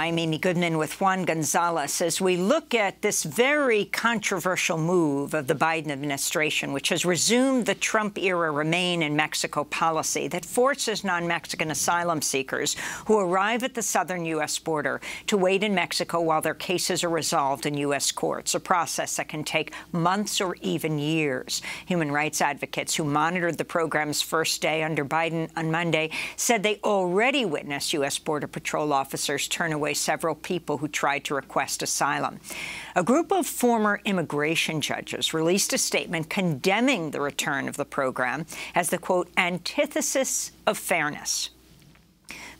I'm Amy Goodman with Juan Gonzalez as we look at this very controversial move of the Biden administration, which has resumed the Trump-era Remain in Mexico policy that forces non-Mexican asylum seekers who arrive at the southern U.S. border to wait in Mexico while their cases are resolved in U.S. courts, a process that can take months or even years. Human rights advocates who monitored the program's first day under Biden on Monday said they already witnessed U.S. Border Patrol officers turn away several people who tried to request asylum. A group of former immigration judges released a statement condemning the return of the program as the, quote, antithesis of fairness.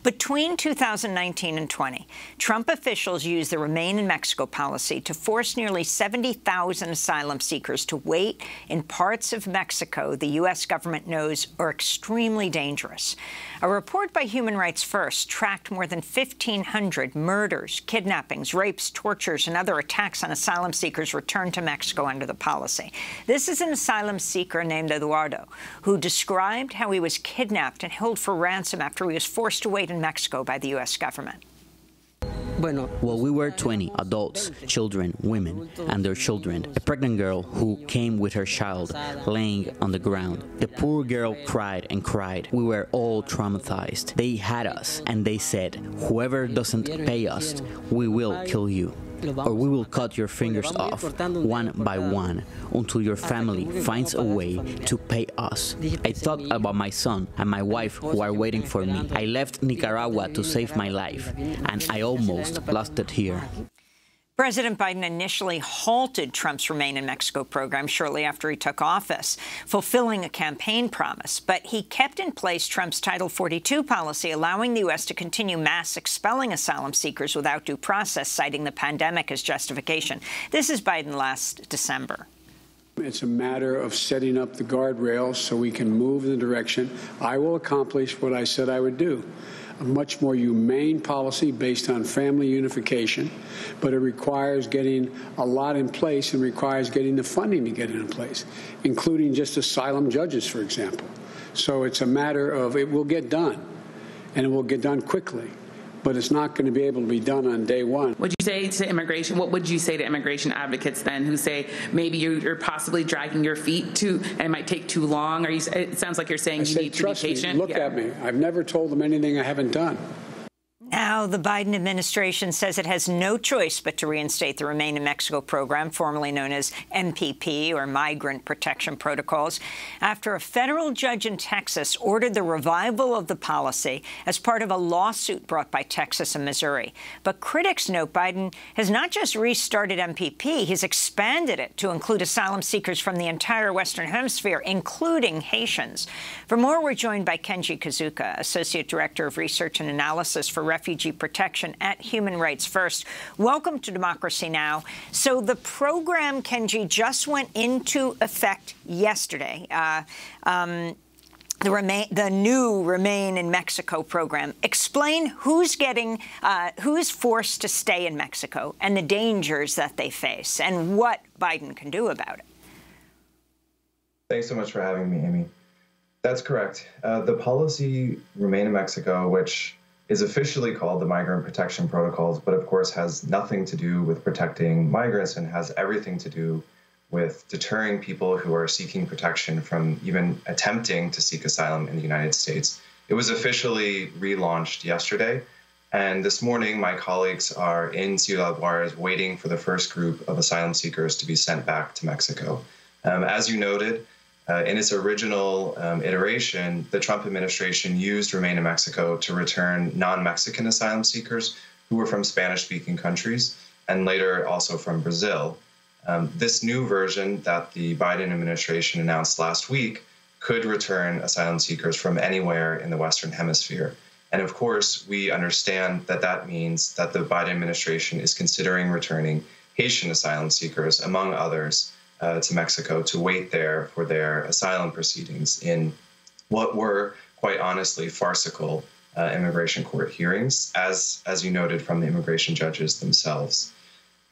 Between 2019 and 20, Trump officials used the Remain in Mexico policy to force nearly 70,000 asylum seekers to wait in parts of Mexico the U.S. government knows are extremely dangerous. A report by Human Rights First tracked more than 1,500 murders, kidnappings, rapes, tortures, and other attacks on asylum seekers returned to Mexico under the policy. This is an asylum seeker named Eduardo, who described how he was kidnapped and held for ransom after he was forced to wait in Mexico by the U.S. government. Well, we were 20 adults, children, women, and their children. A pregnant girl who came with her child laying on the ground. The poor girl cried and cried. We were all traumatized. They had us, and they said, whoever doesn't pay us, we will kill you. Or we will cut your fingers off, one by one, until your family finds a way to pay us. I thought about my son and my wife who are waiting for me. I left Nicaragua to save my life, and I almost lost it here. President Biden initially halted Trump's Remain in Mexico program shortly after he took office, fulfilling a campaign promise. But he kept in place Trump's Title 42 policy, allowing the U.S. to continue mass expelling asylum seekers without due process, citing the pandemic as justification. This is Biden last December. It's a matter of setting up the guardrails so we can move in the direction. I will accomplish what I said I would do. A much more humane policy based on family unification, but it requires getting a lot in place and requires getting the funding to get it in place, including just asylum judges, for example. So it's a matter of it will get done, and it will get done quickly, but it's not going to be able to be done on day one. Would you say to immigration, what would you say to immigration advocates then who say maybe you're possibly dragging your feet and it might take too long? It sounds like you're saying you need to be patient. Look at me. I've never told them anything I haven't done. Now, the Biden administration says it has no choice but to reinstate the Remain in Mexico program, formerly known as MPP, or Migrant Protection Protocols, after a federal judge in Texas ordered the revival of the policy as part of a lawsuit brought by Texas and Missouri. But critics note Biden has not just restarted MPP, he's expanded it to include asylum seekers from the entire Western Hemisphere, including Haitians. For more, we're joined by Kennji Kizuka, Associate Director of Research and Analysis for Refugee Protection at Human Rights First. Welcome to Democracy Now! So the program, Kennji, just went into effect yesterday. The new Remain in Mexico program. Explain who's forced to stay in Mexico and the dangers that they face and what Biden can do about it. Thanks so much for having me, Amy. That's correct. The policy Remain in Mexico, which is officially called the Migrant Protection Protocols, but of course has nothing to do with protecting migrants and has everything to do with deterring people who are seeking protection from even attempting to seek asylum in the United States. It was officially relaunched yesterday, and this morning my colleagues are in Ciudad Juarez waiting for the first group of asylum seekers to be sent back to Mexico. As you noted, in its original iteration, the Trump administration used Remain in Mexico to return non-Mexican asylum seekers who were from Spanish-speaking countries and later also from Brazil. This new version that the Biden administration announced last week could return asylum seekers from anywhere in the Western Hemisphere. And of course, we understand that that means that the Biden administration is considering returning Haitian asylum seekers, among others, to Mexico to wait there for their asylum proceedings in what were, quite honestly, farcical immigration court hearings, as you noted from the immigration judges themselves.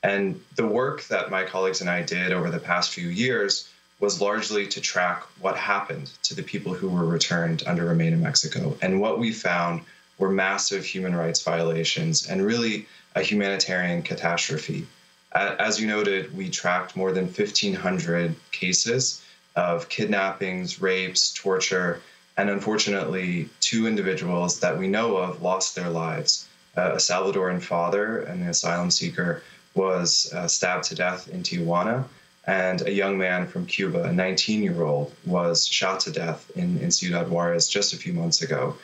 And the work that my colleagues and I did over the past few years was largely to track what happened to the people who were returned under Remain in Mexico. And what we found were massive human rights violations and really a humanitarian catastrophe. As you noted, we tracked more than 1,500 cases of kidnappings, rapes, torture, and unfortunately, 2 individuals that we know of lost their lives. A Salvadoran father, an asylum seeker, was stabbed to death in Tijuana, and a young man from Cuba, a 19-year-old, was shot to death in Ciudad Juarez just a few months ago.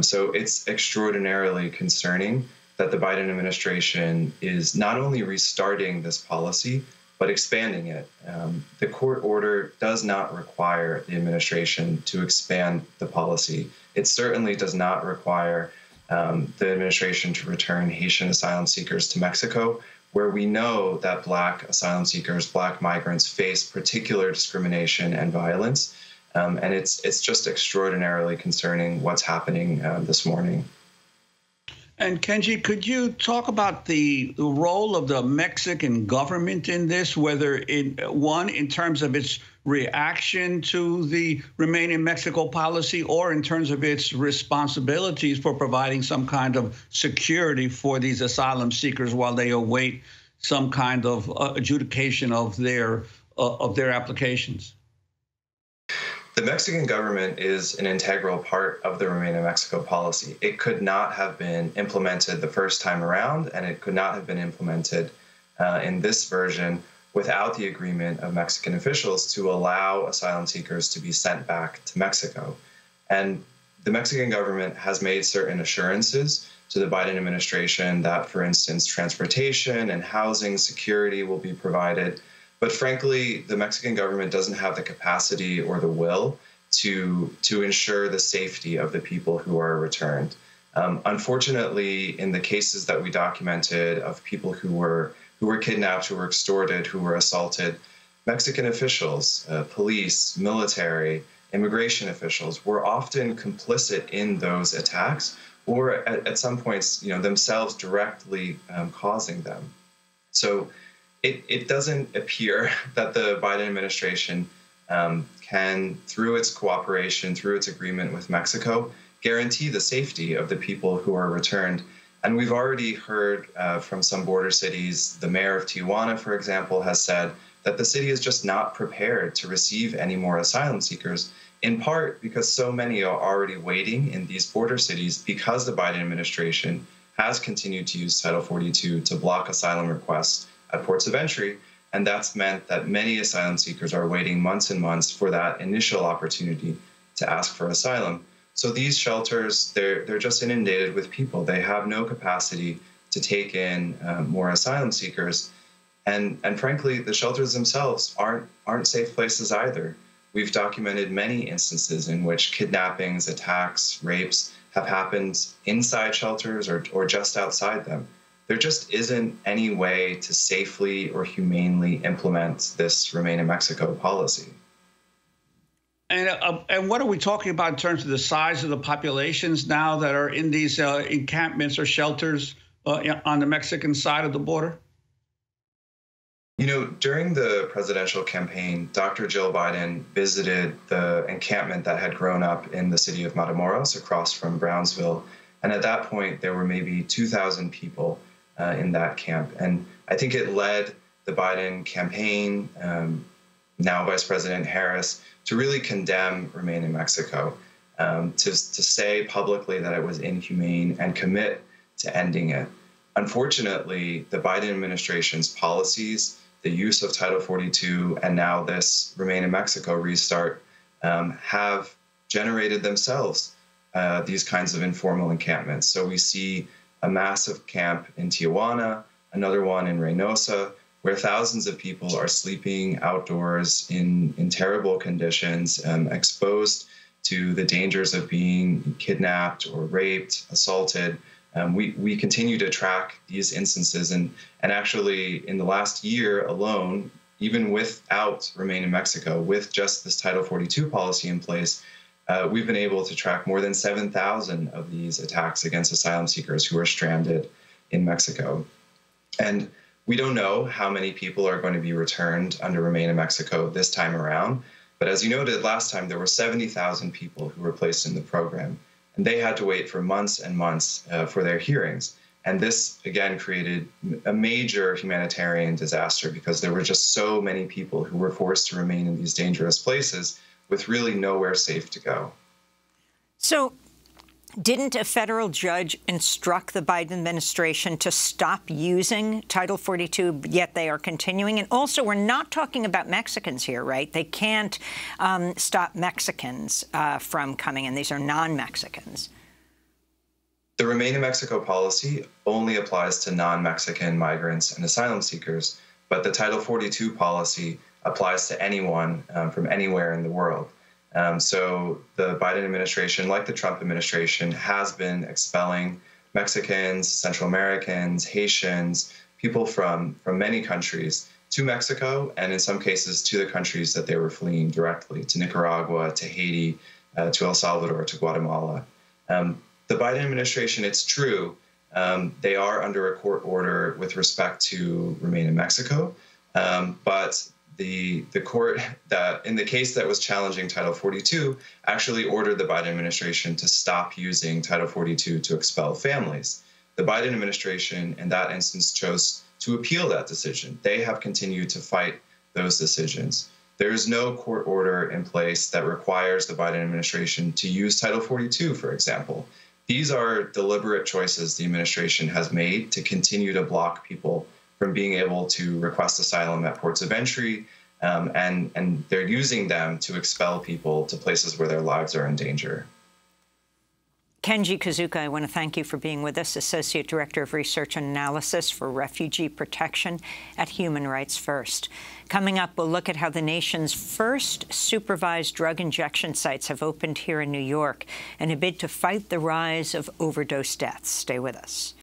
So it's extraordinarily concerning that the Biden administration is not only restarting this policy, but expanding it. The court order does not require the administration to expand the policy. It certainly does not require the administration to return Haitian asylum seekers to Mexico, where we know that Black asylum seekers, Black migrants face particular discrimination and violence. And it's just extraordinarily concerning what's happening this morning. And Kennji, could you talk about the role of the Mexican government in this, whether in terms of its reaction to the Remain in Mexico policy, or in terms of its responsibilities for providing some kind of security for these asylum seekers while they await some kind of adjudication of their applications? The Mexican government is an integral part of the Remain in Mexico policy. It could not have been implemented the first time around, and it could not have been implemented in this version without the agreement of Mexican officials to allow asylum seekers to be sent back to Mexico. And the Mexican government has made certain assurances to the Biden administration that, for instance, transportation and housing security will be provided. But frankly, the Mexican government doesn't have the capacity or the will to ensure the safety of the people who are returned. Unfortunately, in the cases that we documented of people who were kidnapped, who were extorted, who were assaulted, Mexican officials, police, military, immigration officials were often complicit in those attacks, or at some points, themselves directly causing them. So it doesn't appear that the Biden administration can, through its cooperation, through its agreement with Mexico, guarantee the safety of the people who are returned. And we've already heard from some border cities, the mayor of Tijuana, for example, has said that the city is just not prepared to receive any more asylum seekers, in part because so many are already waiting in these border cities because the Biden administration has continued to use Title 42 to block asylum requests at ports of entry, and that's meant that many asylum seekers are waiting months and months for that initial opportunity to ask for asylum. So these shelters, they're just inundated with people. They have no capacity to take in more asylum seekers, and frankly, the shelters themselves aren't safe places either. We've documented many instances in which kidnappings, attacks, rapes have happened inside shelters or just outside them. There just isn't any way to safely or humanely implement this Remain in Mexico policy. And what are we talking about in terms of the size of the populations now that are in these encampments or shelters on the Mexican side of the border? During the presidential campaign, Dr. Jill Biden visited the encampment that had grown up in the city of Matamoros across from Brownsville. And at that point, there were maybe 2,000 people in that camp. And I think it led the Biden campaign, now Vice President Harris, to really condemn Remain in Mexico, to say publicly that it was inhumane and commit to ending it. Unfortunately, the Biden administration's policies, the use of Title 42, and now this Remain in Mexico restart have generated themselves these kinds of informal encampments. So we see a massive camp in Tijuana, another one in Reynosa, where thousands of people are sleeping outdoors in terrible conditions, exposed to the dangers of being kidnapped or raped, assaulted. We continue to track these instances, and actually in the last year alone, even without Remain in Mexico, with just this Title 42 policy in place, we've been able to track more than 7,000 of these attacks against asylum seekers who are stranded in Mexico. And we don't know how many people are going to be returned under Remain in Mexico this time around. But as you noted last time, there were 70,000 people who were placed in the program. and they had to wait for months and months for their hearings. And this, again, created a major humanitarian disaster because there were just so many people who were forced to remain in these dangerous places with really nowhere safe to go. So didn't a federal judge instruct the Biden administration to stop using Title 42, yet they are continuing? And also, we're not talking about Mexicans here, right? They can't stop Mexicans from coming in. These are non-Mexicans. The Remain in Mexico policy only applies to non-Mexican migrants and asylum seekers, but the Title 42 policy applies to anyone from anywhere in the world. So the Biden administration, like the Trump administration, has been expelling Mexicans, Central Americans, Haitians, people from many countries to Mexico, and in some cases to the countries that they were fleeing directly, to Nicaragua, to Haiti, to El Salvador, to Guatemala. The Biden administration, it's true, they are under a court order with respect to remain in Mexico, but the court that, in the case that was challenging Title 42, actually ordered the Biden administration to stop using Title 42 to expel families. The Biden administration, in that instance, chose to appeal that decision. They have continued to fight those decisions. There is no court order in place that requires the Biden administration to use Title 42, for example. These are deliberate choices the administration has made to continue to block people from being able to request asylum at ports of entry, and they're using them to expel people to places where their lives are in danger. Kennji Kizuka, I want to thank you for being with us, Associate Director of Research and Analysis for Refugee Protection at Human Rights First. Coming up, we'll look at how the nation's first supervised drug injection sites have opened here in New York in a bid to fight the rise of overdose deaths. Stay with us.